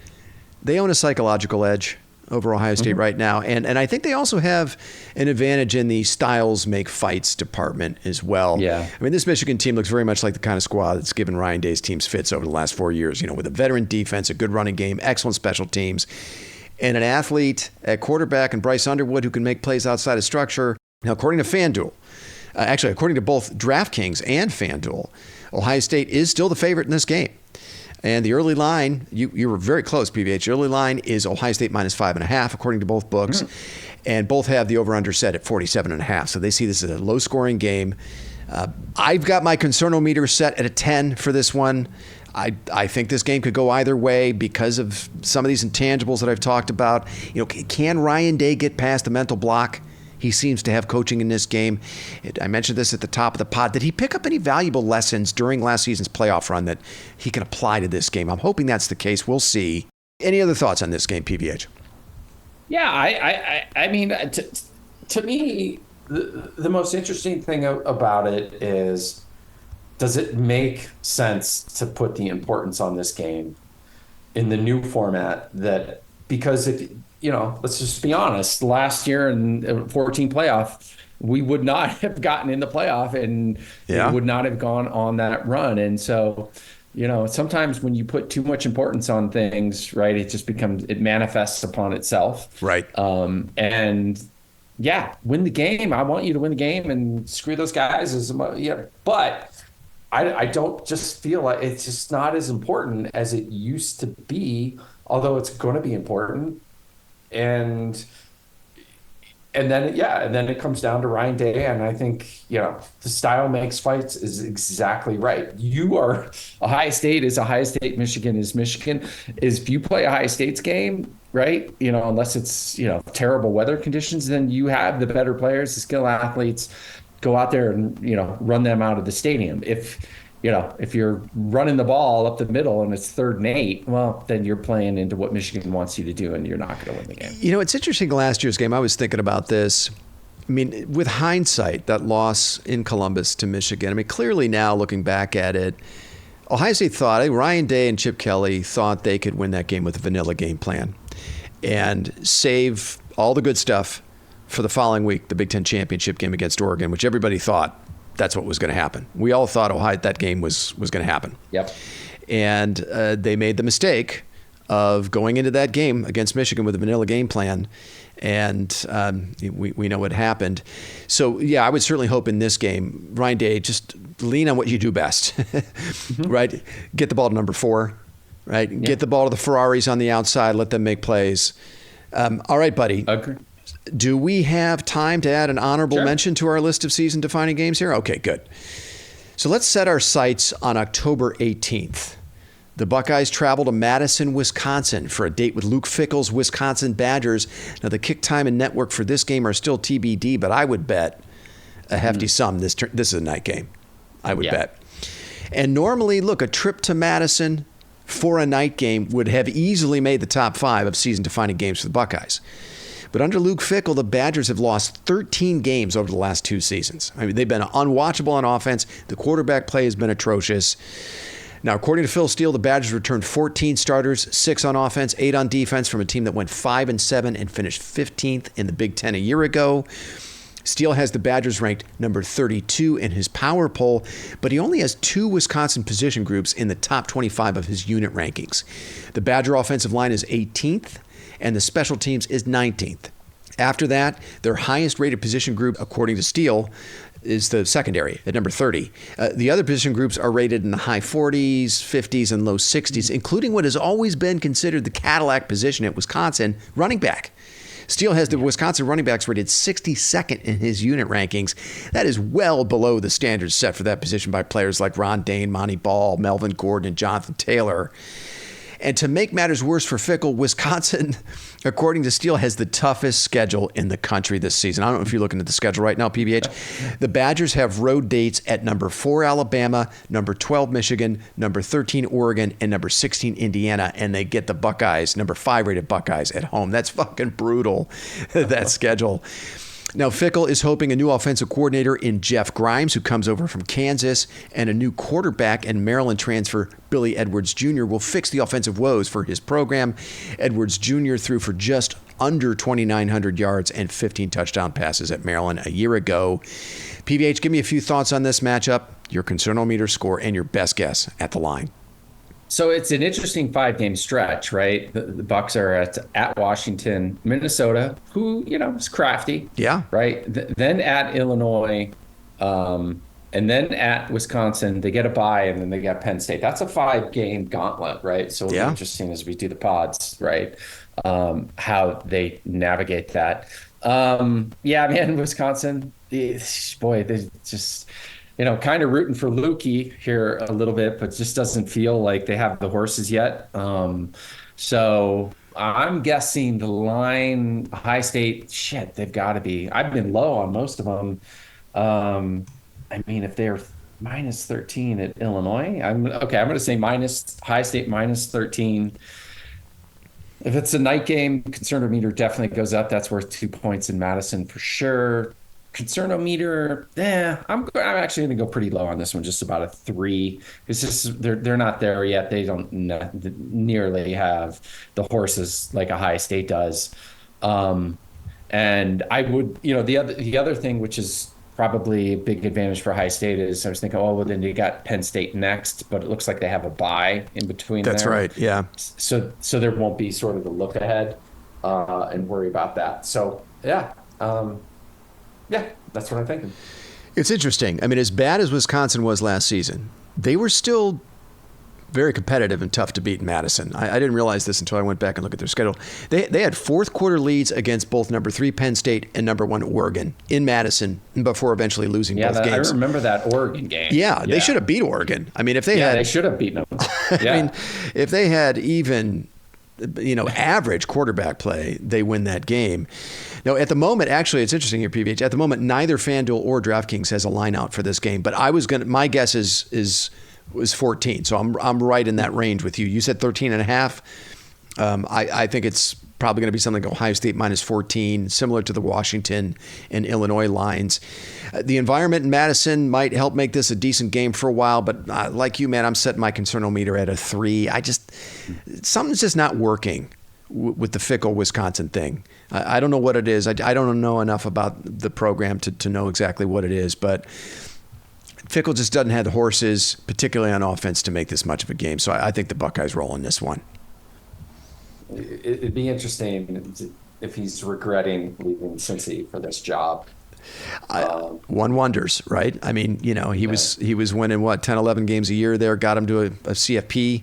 they own a psychological edge over Ohio State right now. And I think they also have an advantage in the styles make fights department as well. Yeah. I mean, this Michigan team looks very much like the kind of squad that's given Ryan Day's teams fits over the last 4 years, you know, with a veteran defense, a good running game, excellent special teams, and an athlete at quarterback and Bryce Underwood who can make plays outside of structure. Now, according to FanDuel, actually, according to both DraftKings and FanDuel, Ohio State is still the favorite in this game. And the early line, you were very close, PVH. The early line is Ohio State -5.5, according to both books. And both have the over-under set at 47.5. So they see this as a low-scoring game. I've got my concernometer set at a 10 for this one. I think this game could go either way because of some of these intangibles that I've talked about. You know, can Ryan Day get past the mental block he seems to have coaching in this game? I mentioned this at the top of the pod. Did he pick up any valuable lessons during last season's playoff run that he can apply to this game? I'm hoping that's the case. We'll see. Any other thoughts on this game, PVH? Yeah, I mean, to me, the most interesting thing about it is, does it make sense to put the importance on this game in the new format? That because if, you know, let's just be honest, last year in 14 playoff, we would not have gotten in the playoff, and it would not have gone on that run. And so, you know, sometimes when you put too much importance on things, right, it manifests upon itself. Right. And yeah, win the game. I want you to win the game and screw those guys. But I don't just feel like it's just not as important as it used to be, although it's going to be important. And and then it comes down to Ryan Day, and I think the style makes fights is exactly right. Ohio State is Ohio State, Michigan is Michigan. If you play Ohio State's game, right? Unless it's terrible weather conditions, then you have the better players, the skilled athletes. Go out there and run them out of the stadium. If you're running the ball up the middle and it's 3rd and 8, well, then you're playing into what Michigan wants you to do, and you're not going to win the game. It's interesting. Last year's game, I was thinking about this. I mean, with hindsight, that loss in Columbus to Michigan, I mean, clearly now looking back at it, Ohio State thought, Ryan Day and Chip Kelly thought they could win that game with a vanilla game plan and save all the good stuff for the following week, the Big Ten championship game against Oregon, which everybody thought that's what was going to happen. We all thought that game was going to happen. Yep. And they made the mistake of going into that game against Michigan with a vanilla game plan. And we know what happened. So, yeah, I would certainly hope in this game, Ryan Day, just lean on what you do best, right? Get the ball to number 4, right? Yeah. Get the ball to the Ferraris on the outside. Let them make plays. All right, buddy. Okay. Do we have time to add an honorable mention to our list of season-defining games here? Okay, good. So let's set our sights on October 18th. The Buckeyes travel to Madison, Wisconsin for a date with Luke Fickell's Wisconsin Badgers. Now, the kick time and network for this game are still TBD, but I would bet a hefty sum this is a night game. I would bet. And normally, look, a trip to Madison for a night game would have easily made the top 5 of season-defining games for the Buckeyes. But under Luke Fickell, the Badgers have lost 13 games over the last 2 seasons. I mean, they've been unwatchable on offense. The quarterback play has been atrocious. Now, according to Phil Steele, the Badgers returned 14 starters, 6 on offense, 8 on defense from a team that went 5-7 and finished 15th in the Big Ten a year ago. Steele has the Badgers ranked number 32 in his power poll, but he only has 2 Wisconsin position groups in the top 25 of his unit rankings. The Badger offensive line is 18th, and the special teams is 19th. After that, their highest rated position group, according to Steele, is the secondary at number 30. The other position groups are rated in the high 40s, 50s, and low 60s, including what has always been considered the Cadillac position at Wisconsin, running back. Steele has the Wisconsin running backs rated 62nd in his unit rankings. That is well below the standards set for that position by players like Ron Dane, Monty Ball, Melvin Gordon, and Jonathan Taylor. And to make matters worse for Fickell, Wisconsin, according to Steele, has the toughest schedule in the country this season. I don't know if you're looking at the schedule right now, PBH. The Badgers have road dates at number 4, Alabama, number 12, Michigan, number 13, Oregon, and number 16, Indiana. And they get the Buckeyes, number 5 rated Buckeyes at home. That's fucking brutal, that schedule. Now, Fickell is hoping a new offensive coordinator in Jeff Grimes, who comes over from Kansas, and a new quarterback and Maryland transfer, Billy Edwards Jr., will fix the offensive woes for his program. Edwards Jr. threw for just under 2,900 yards and 15 touchdown passes at Maryland a year ago. PBH, give me a few thoughts on this matchup, your concernometer score, and your best guess at the line. So it's an interesting 5-game stretch, right? The Bucks are at Washington, Minnesota, who is crafty, right? Then at Illinois, and then at Wisconsin. They get a bye, and then they get Penn State. That's a 5-game gauntlet, right? So it'll be interesting as we do the pods, right? How they navigate that. Man, Wisconsin, boy, they just. Kind of rooting for Lukey here a little bit, but just doesn't feel like they have the horses yet. So I'm guessing the line, High State, they've got to be. I've been low on most of them. If they're minus 13 at Illinois, I'm going to say High State minus 13. If it's a night game, concernometer definitely goes up. That's worth 2 points in Madison for sure. Concernometer, I'm actually going to go pretty low on this one, just about a 3. It's they're not there yet. They don't nearly have the horses like a High State does. And I would, the other thing, which is probably a big advantage for High State, is I was thinking, then you got Penn State next, but it looks like they have a bye in between. That's there. Right. Yeah. So there won't be sort of the look ahead and worry about that. So that's what I'm thinking. It's interesting. I mean, as bad as Wisconsin was last season, they were still very competitive and tough to beat in Madison. I didn't realize this until I went back and looked at their schedule. They had fourth quarter leads against both number 3 Penn State and number 1 Oregon in Madison before eventually losing both games. I remember that Oregon game. Yeah, they should have beat Oregon. I mean, if they should have beaten them. I mean, if they had even, average quarterback play, they win that game. Now, at the moment, actually, it's interesting here, PVH. At the moment, neither FanDuel or DraftKings has a line out for this game. But my guess was 14. So I'm right in that range with you. You said 13.5. I think it's probably going to be something like Ohio State minus 14, similar to the Washington and Illinois lines. The environment in Madison might help make this a decent game for a while, but like you, man, I'm setting my concernometer at a 3. Something's just not working with the fickle Wisconsin thing. I don't know what it is. I don't know enough about the program to know exactly what it is, but Fickle just doesn't have the horses, particularly on offense, to make this much of a game. So I think the Buckeyes roll in this one. It'd be interesting if he's regretting leaving Cincy for this job. One wonders, right? I mean, he was winning 10, 11 games a year there, got him to a CFP,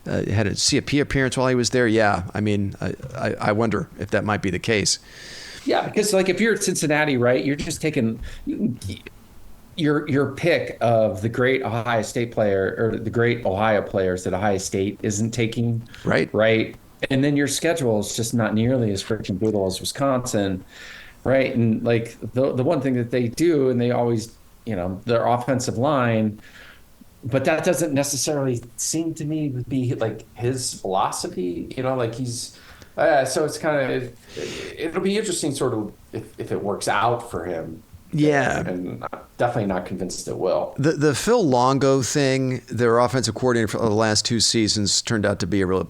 had a CFP appearance while he was there. Yeah, I mean, I wonder if that might be the case. Yeah, because if you're at Cincinnati, right, you're just taking your pick of the great Ohio State player or the great Ohio players that Ohio State isn't taking. Right. And then your schedule is just not nearly as freaking brutal as Wisconsin. Right. And the one thing that they do, and they always, their offensive line, but that doesn't necessarily seem to me to be his philosophy, he's, so it's it'll be interesting sort of if it works out for him. Yeah. And I'm definitely not convinced it will. The Phil Longo thing, their offensive coordinator for the last 2 seasons, turned out to be a real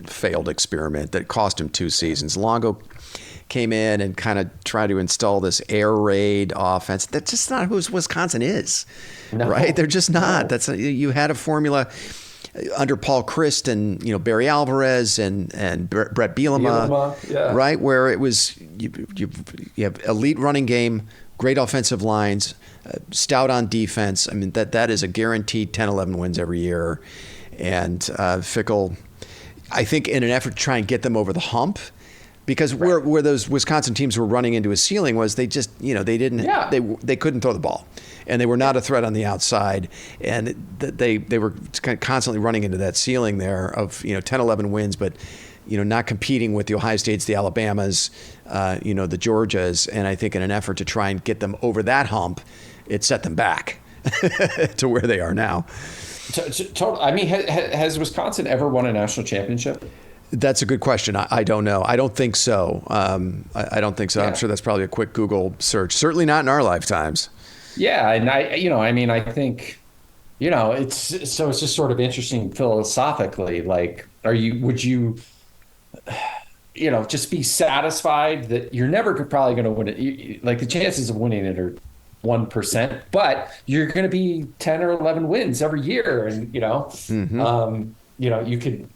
failed experiment that cost him 2 seasons. Longo came in and kind of tried to install this air raid offense. That's just not who Wisconsin is, right? They're just not. No. You had a formula under Paul Christ and Barry Alvarez and Brett Bielema, right? Where it was you have elite running game, great offensive lines, stout on defense. I mean, that is a guaranteed 10, 11 wins every year. And Fickle, I think in an effort to try and get them over the hump, because where those Wisconsin teams were running into a ceiling was they just, they couldn't throw the ball. And they were not a threat on the outside. And they were constantly running into that ceiling there of, 10, 11 wins, but not competing with the Ohio States, the Alabamas, the Georgias. And I think in an effort to try and get them over that hump, it set them back to where they are now. I mean, has Wisconsin ever won a national championship? That's a good question. I don't know. I don't think so. I don't think so. Yeah. I'm sure that's probably a quick Google search. Certainly not in our lifetimes. Yeah. And I think, it's just sort of interesting philosophically. Would you just be satisfied that you're never probably going to win it? The chances of winning it are 1%, but you're going to be 10 or 11 wins every year. And, you could,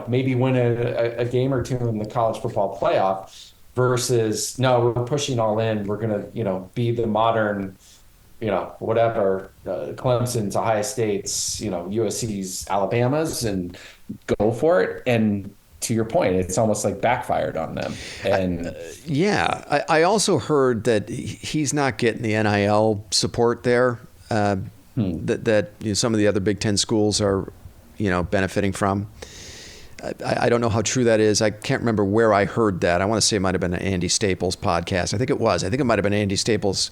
maybe win a game or two in the college football playoff versus, no, we're pushing all in. We're going to, be the modern, Clemson's, Ohio State's, USC's, Alabama's, and go for it. And to your point, it's almost backfired on them. And I also heard that he's not getting the NIL support there that some of the other Big Ten schools are, benefiting from. I don't know how true that is. I can't remember where I heard that. I want to say it might have been an Andy Staples podcast. I think it was. I think it might have been Andy Staples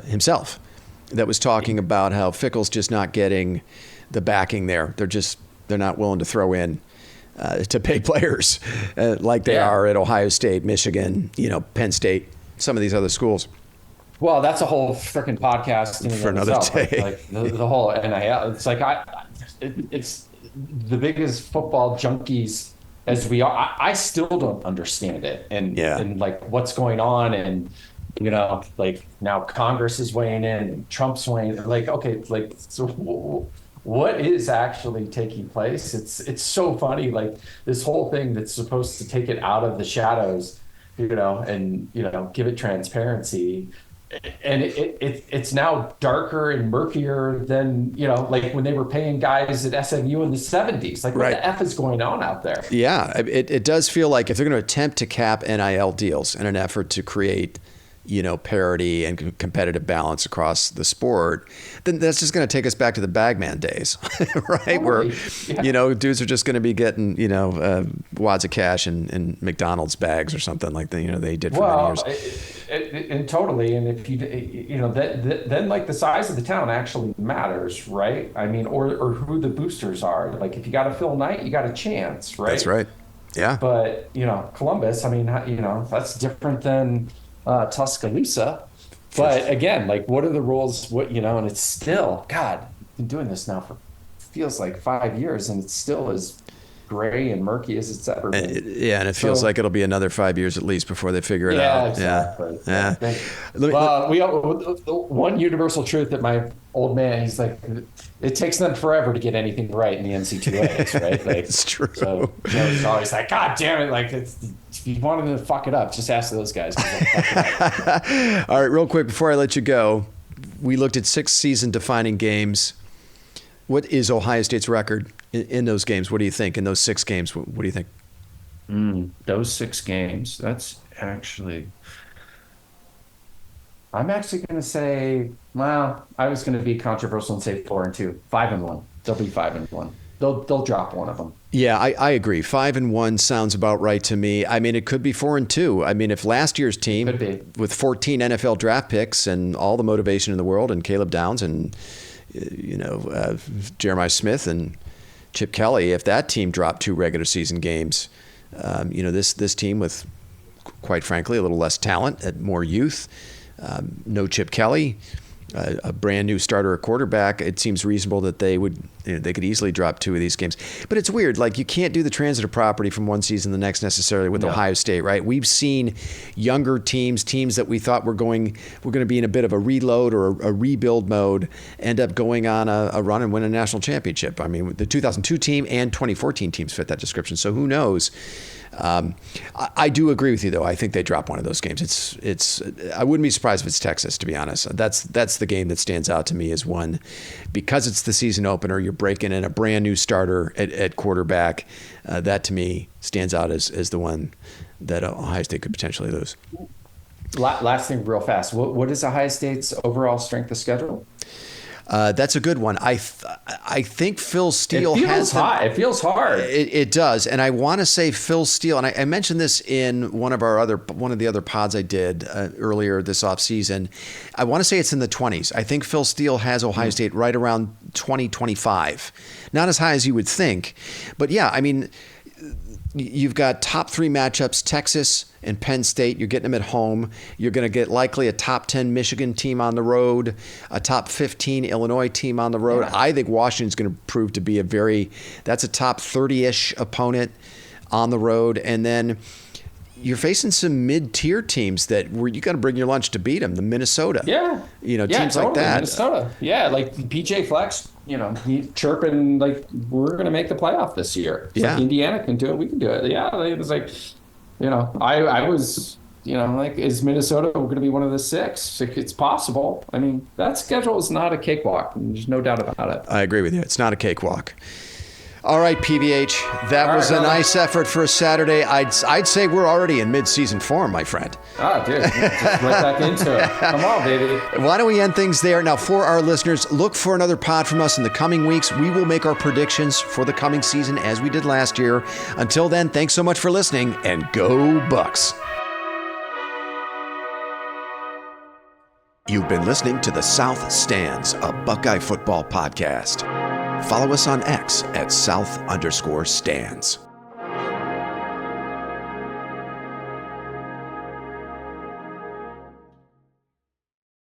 himself that was talking about how Fickle's just not getting the backing there. They're not willing to throw in to pay players like they are at Ohio State, Michigan, Penn State, some of these other schools. Well, that's a whole freaking podcast for another day. The whole NIL. It's it's the biggest football junkies as we are. I still don't understand it, and what's going on, and now Congress is weighing in, and Trump's weighing in. So what is actually taking place? It's so funny. This whole thing that's supposed to take it out of the shadows, and give it transparency. and it's now darker and murkier than, like when they were paying guys at SMU in the 70s. Like, what the F is going on out there? Yeah, it does feel like if they're going to attempt to cap NIL deals in an effort to create, parity and competitive balance across the sport, then that's just going to take us back to the bagman days, right? Where, dudes are just going to be getting, wads of cash in McDonald's bags or something like that, they did for many years. And totally. And if then like the size of the town actually matters, right? I mean, or who the boosters are. Like if you got a Phil Knight, you got a chance, right? That's right. Yeah. But, Columbus, I mean, that's different than Tuscaloosa. But again, like what are the rules? And it's still, God, I've been doing this now for feels like 5 years, and it still is gray and murky as it's ever been. And it feels like it'll be another 5 years at least before they figure it out. Exactly. Yeah. We one universal truth that my old man, he's like, it takes them forever to get anything right in the NC2As, right? Like, it's true. So he's always like, God damn it! Like, if you wanted to fuck it up, just ask those guys. All right, real quick before I let you go, we looked at 6 season-defining games. What is Ohio State's record in those games? What do you think? In those 6 games, what do you think? Those 6 games, that's actually... I'm actually going to say, well, I was going to be controversial and say 4-2, 5-1. They'll be 5-1. They'll drop one of them. Yeah, I agree. 5-1 sounds about right to me. I mean, it could be 4-2. I mean, if last year's team with 14 NFL draft picks and all the motivation in the world, and Caleb Downs and Jeremiah Smith and Chip Kelly, if that team dropped 2 regular season games, this team with, quite frankly, a little less talent, and more youth, no Chip Kelly, a brand new starter at quarterback, it seems reasonable that they could easily drop 2 of these games. But it's weird, like you can't do the transitive property from one season to the next necessarily with Ohio State, right? We've seen younger teams that we thought were going to be in a bit of a reload or a rebuild mode, end up going on a run and win a national championship. I mean, the 2002 team and 2014 teams fit that description. So who knows? I do agree with you, though. I think they drop one of those games. It's. I wouldn't be surprised if it's Texas, to be honest. That's the game that stands out to me as one, because it's the season opener. You're breaking in a brand new starter at quarterback. That to me stands out as the one that Ohio State could potentially lose. Last thing, real fast. What is Ohio State's overall strength of schedule? That's a good one. I think Phil Steele has high. It feels hard. It does, and I want to say Phil Steele. And I mentioned this in one of the other pods I did earlier this offseason. I want to say it's in the 20s. I think Phil Steele has Ohio State right around 20-25. Not as high as you would think, but yeah. I mean, you've got top 3 matchups: Texas and Penn State. You're getting them at home. You're going to get likely a top 10 Michigan team on the road, a top 15 Illinois team on the road. Yeah. I think Washington's going to prove to be that's a top 30-ish opponent on the road. And then you're facing some mid-tier teams where you got to bring your lunch to beat them. The Minnesota. Yeah. Teams like that. Minnesota. Yeah, like PJ Flex, he chirping like we're going to make the playoff this year. It's like Indiana can do it. We can do it. Yeah, it was like, I was, like, is Minnesota going to be one of the 6? It's possible. I mean, that schedule is not a cakewalk. There's no doubt about it. I agree with you. It's not a cakewalk. All right, PBH, that was a nice effort for a Saturday. I'd say we're already in mid-season form, my friend. Oh, dude, just right back into it. Come on, baby. Why don't we end things there? Now, for our listeners, look for another pod from us in the coming weeks. We will make our predictions for the coming season as we did last year. Until then, thanks so much for listening, and go Bucks. You've been listening to The South Stands, a Buckeye football podcast. Follow us on X at @South_stands.